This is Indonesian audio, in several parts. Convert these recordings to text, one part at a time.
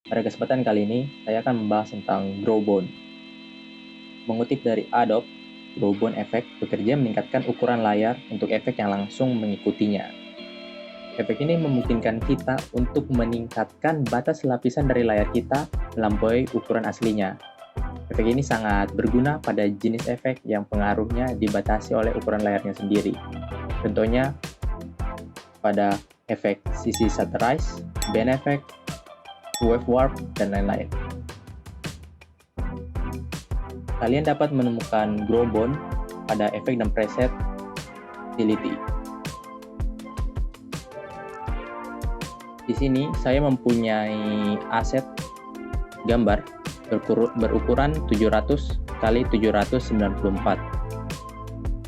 Pada kesempatan kali ini, saya akan membahas tentang Growbone. Mengutip dari Adobe, Growbone Effect bekerja meningkatkan ukuran layar untuk efek yang langsung mengikutinya. Efek ini memungkinkan kita untuk meningkatkan batas lapisan dari layar kita melampaui ukuran aslinya. Efek ini sangat berguna pada jenis efek yang pengaruhnya dibatasi oleh ukuran layarnya sendiri. Contohnya pada efek sisi saturation, bend effect, wave warp, dan lain-lain. Kalian dapat menemukan Growbone pada efek dan preset utility. Di sini saya mempunyai aset gambar berukuran 700 x 794.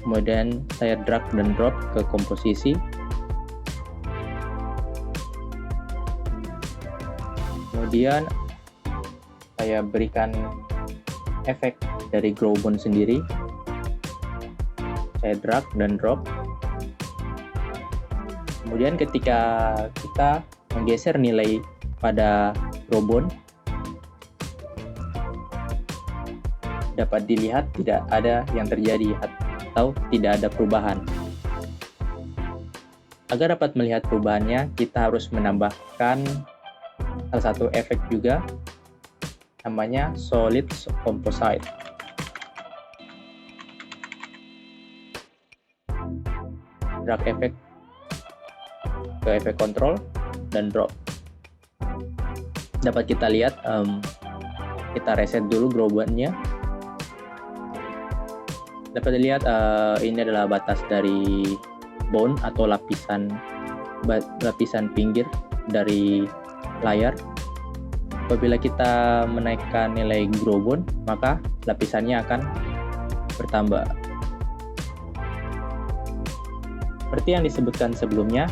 Kemudian saya drag dan drop ke komposisi. Kemudian saya berikan efek dari Growbone sendiri. Saya drag dan drop. Kemudian ketika kita menggeser nilai pada Growbone, dapat dilihat tidak ada yang terjadi atau tidak ada perubahan. Agar dapat melihat perubahannya, kita harus menambahkan salah satu efek juga, namanya Solid Composite. Drag efek ke efek control dan drop. Dapat kita lihat, kita reset dulu Growbone-nya. Dapat dilihat ini adalah batas dari bone atau lapisan pinggir dari layar. Apabila kita menaikkan nilai Growbone, maka lapisannya akan bertambah. Seperti yang disebutkan sebelumnya,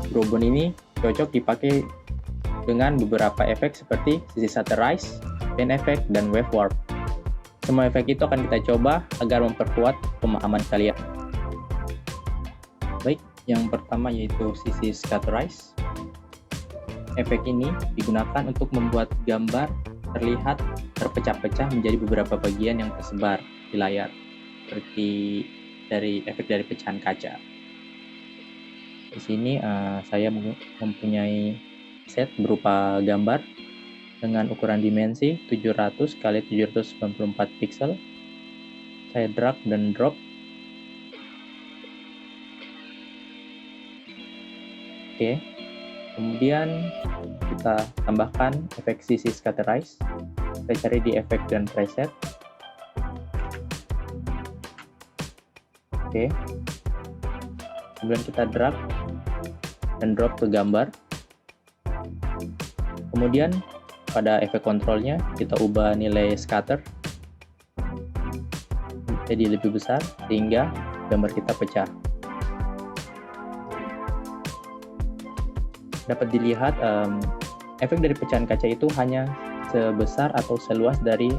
Growbone ini cocok dipakai dengan beberapa efek seperti sisi saturation, bend effect, dan wave warp. Semua efek itu akan kita coba agar memperkuat pemahaman kalian. Baik, yang pertama yaitu sisi saturation. Efek ini digunakan untuk membuat gambar terlihat terpecah-pecah menjadi beberapa bagian yang tersebar di layar, seperti dari efek dari pecahan kaca. Di sini saya mempunyai set berupa gambar dengan ukuran dimensi 700 x 794 pixel. Saya drag dan drop. Oke. Kemudian kita tambahkan efek sisi saturation. Saya cari di efek dan preset. Oke. Kemudian kita drag dan drop ke gambar. Kemudian pada efek kontrolnya kita ubah nilai scatter jadi lebih besar sehingga gambar kita pecah. Dapat dilihat efek dari pecahan kaca itu hanya sebesar atau seluas dari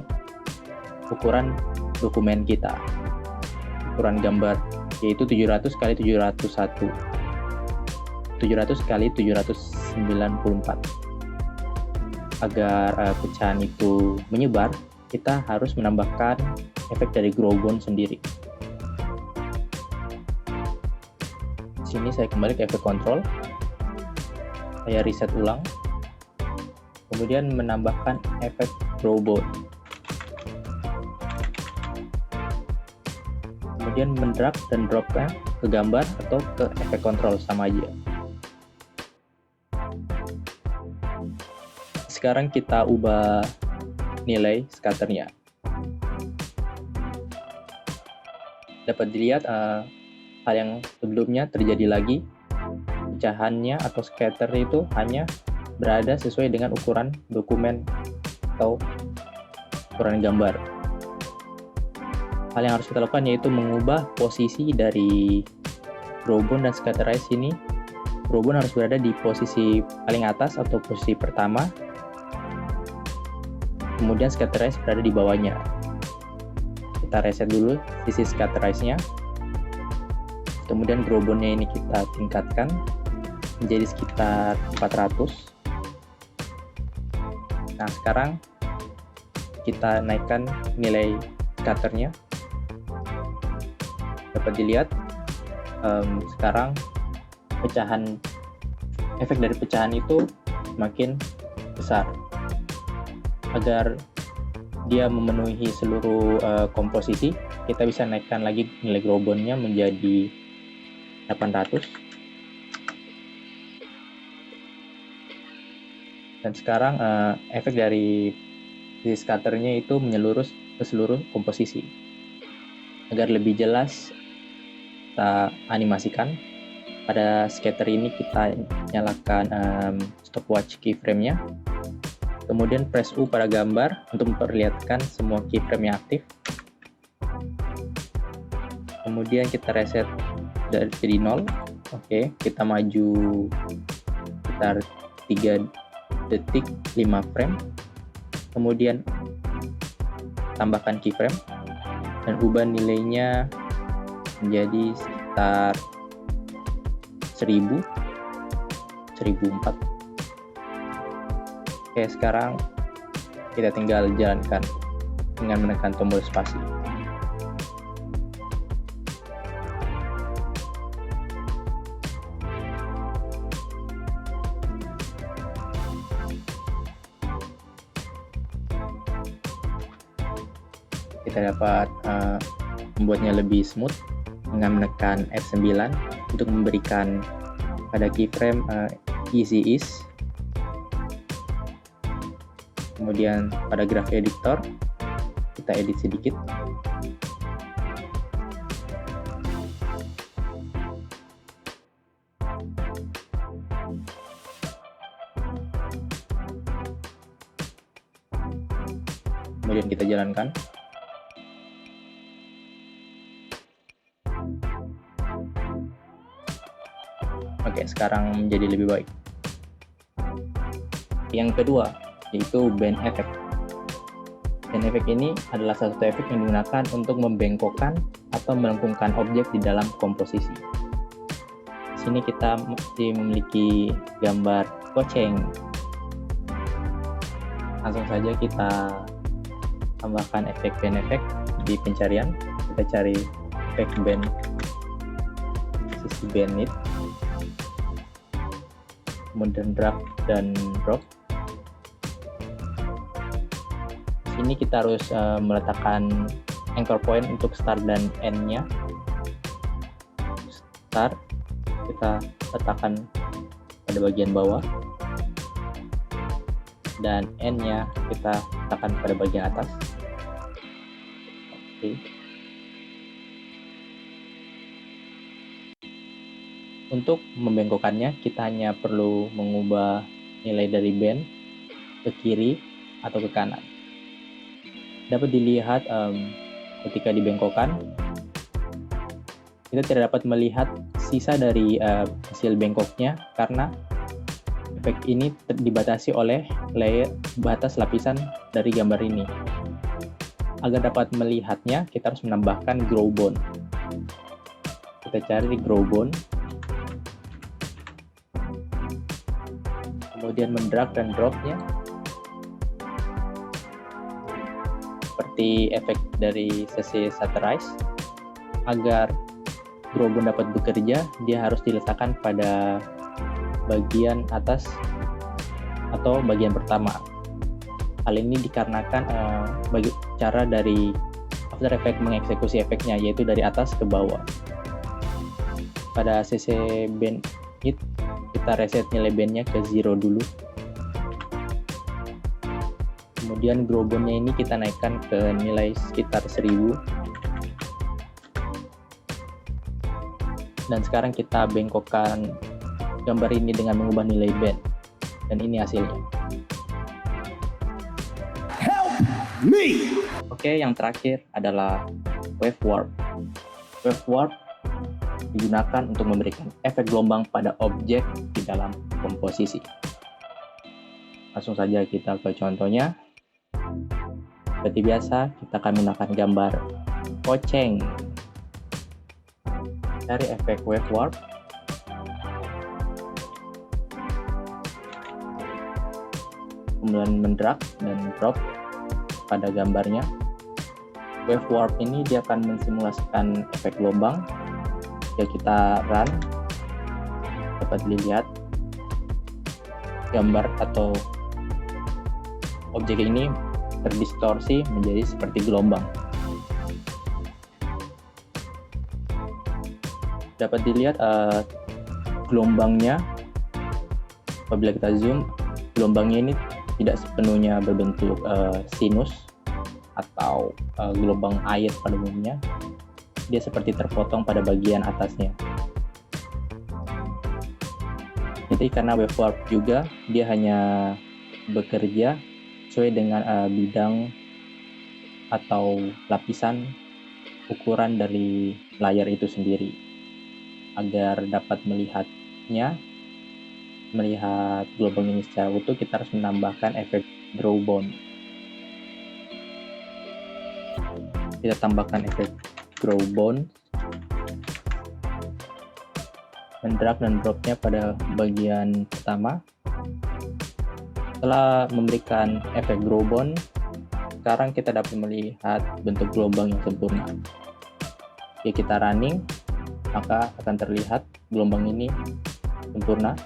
ukuran dokumen kita, ukuran gambar, yaitu 700 x 701, 700 x 794. Agar pecahan itu menyebar, kita harus menambahkan efek dari Growbone sendiri. Di sini saya kembali ke efek control. Saya reset ulang. Kemudian menambahkan efek Growbone. Kemudian mendrag dan dropnya ke gambar atau ke efek control, sama aja. Sekarang kita ubah nilai scatternya. Dapat dilihat hal yang sebelumnya terjadi lagi. Pecahannya atau scatter itu hanya berada sesuai dengan ukuran dokumen atau ukuran gambar. Hal yang harus kita lakukan yaitu mengubah posisi dari Growbone dan saturation ini. Growbone harus berada di posisi paling atas atau posisi pertama. Kemudian saturation berada di bawahnya. Kita reset dulu sisi saturation-nya. Kemudian Growbone-nya ini kita tingkatkan menjadi sekitar 400. Nah, sekarang kita naikkan nilai scatternya. Dapat dilihat sekarang efek dari pecahan itu semakin besar. Agar dia memenuhi seluruh komposisi, kita bisa naikkan lagi nilai growbone-nya menjadi 800. Dan sekarang efek dari scatternya itu menyeluruh ke seluruh komposisi. Agar lebih jelas kita animasikan, pada scatter ini kita nyalakan stopwatch keyframe-nya, kemudian press U pada gambar untuk memperlihatkan semua keyframe yang aktif. Kemudian kita reset dari jadi 0. Oke, kita maju sekitar 3 detik 5 frame. Kemudian tambahkan keyframe dan ubah nilainya menjadi sekitar 1000, 1004. Oke, sekarang kita tinggal jalankan dengan menekan tombol spasi. Kita dapat membuatnya lebih smooth dengan menekan F9 untuk memberikan pada keyframe easy ease. Kemudian pada graph editor kita edit sedikit. Kemudian kita jalankan. Oke, sekarang menjadi lebih baik. Yang kedua, yaitu bend effect. Bend effect ini adalah satu efek yang digunakan untuk membengkokkan atau melengkungkan objek di dalam komposisi. Di sini kita masih memiliki gambar goceng. Langsung saja kita tambahkan efek bend effect di pencarian. Kita cari efek bend, sisi bend it, kemudian drag dan drop. Di sini kita harus meletakkan anchor point untuk start dan end-nya. Start kita letakkan pada bagian bawah dan end-nya kita letakkan pada bagian atas. Oke. Untuk membengkokkannya, kita hanya perlu mengubah nilai dari bend ke kiri atau ke kanan. Dapat dilihat ketika dibengkokkan, kita tidak dapat melihat sisa dari hasil bengkoknya karena efek ini dibatasi oleh layer batas lapisan dari gambar ini. Agar dapat melihatnya, kita harus menambahkan growbone. Kita cari di growbone, kemudian mendrag dan dropnya seperti efek dari sesi shutterize. Agar growbone dapat bekerja, dia harus diletakkan pada bagian atas atau bagian pertama. Hal ini dikarenakan cara dari After Effects mengeksekusi efeknya, yaitu dari atas ke bawah. Pada CC bend it, kita reset nilai bandnya ke 0 dulu. Kemudian growbone-nya ini kita naikkan ke nilai sekitar 1000. Dan sekarang kita bengkokkan gambar ini dengan mengubah nilai band. Dan ini hasilnya. Help me! Oke, yang terakhir adalah wave warp. Wave warp digunakan untuk memberikan efek gelombang pada objek di dalam komposisi. Langsung saja kita ke contohnya. Seperti biasa, kita akan menggunakan gambar goceng. Cari efek wave warp. kemudian mendrag dan drop pada gambarnya. Wave warp ini dia akan mensimulasikan efek gelombang. Jika kita run, dapat dilihat gambar atau objek ini terdistorsi menjadi seperti gelombang. Dapat dilihat gelombangnya, apabila kita zoom, gelombangnya ini tidak sepenuhnya berbentuk sinus atau gelombang air pada umumnya. Dia seperti terpotong pada bagian atasnya. Jadi karena wave warp juga, dia hanya bekerja sesuai dengan bidang atau lapisan ukuran dari layar itu sendiri. Agar dapat melihat gelombang ini secara utuh, kita harus menambahkan efek draw bone. Kita tambahkan efek draw bone, mendrag dan dropnya pada bagian pertama. Setelah memberikan efek draw bone, sekarang kita dapat melihat bentuk gelombang yang sempurna. Jika kita running, maka akan terlihat gelombang ini sempurna.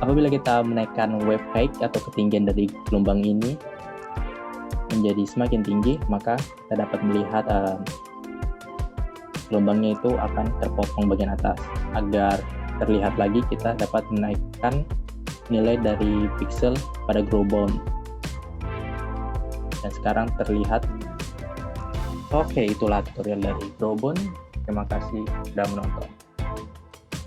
Apabila kita menaikkan wave height atau ketinggian dari gelombang ini menjadi semakin tinggi, maka kita dapat melihat gelombangnya itu akan terpotong bagian atas. Agar terlihat lagi, kita dapat menaikkan nilai dari pixel pada draw bone. Dan sekarang terlihat. Oke, itulah tutorial dari draw bone. Terima kasih sudah menonton.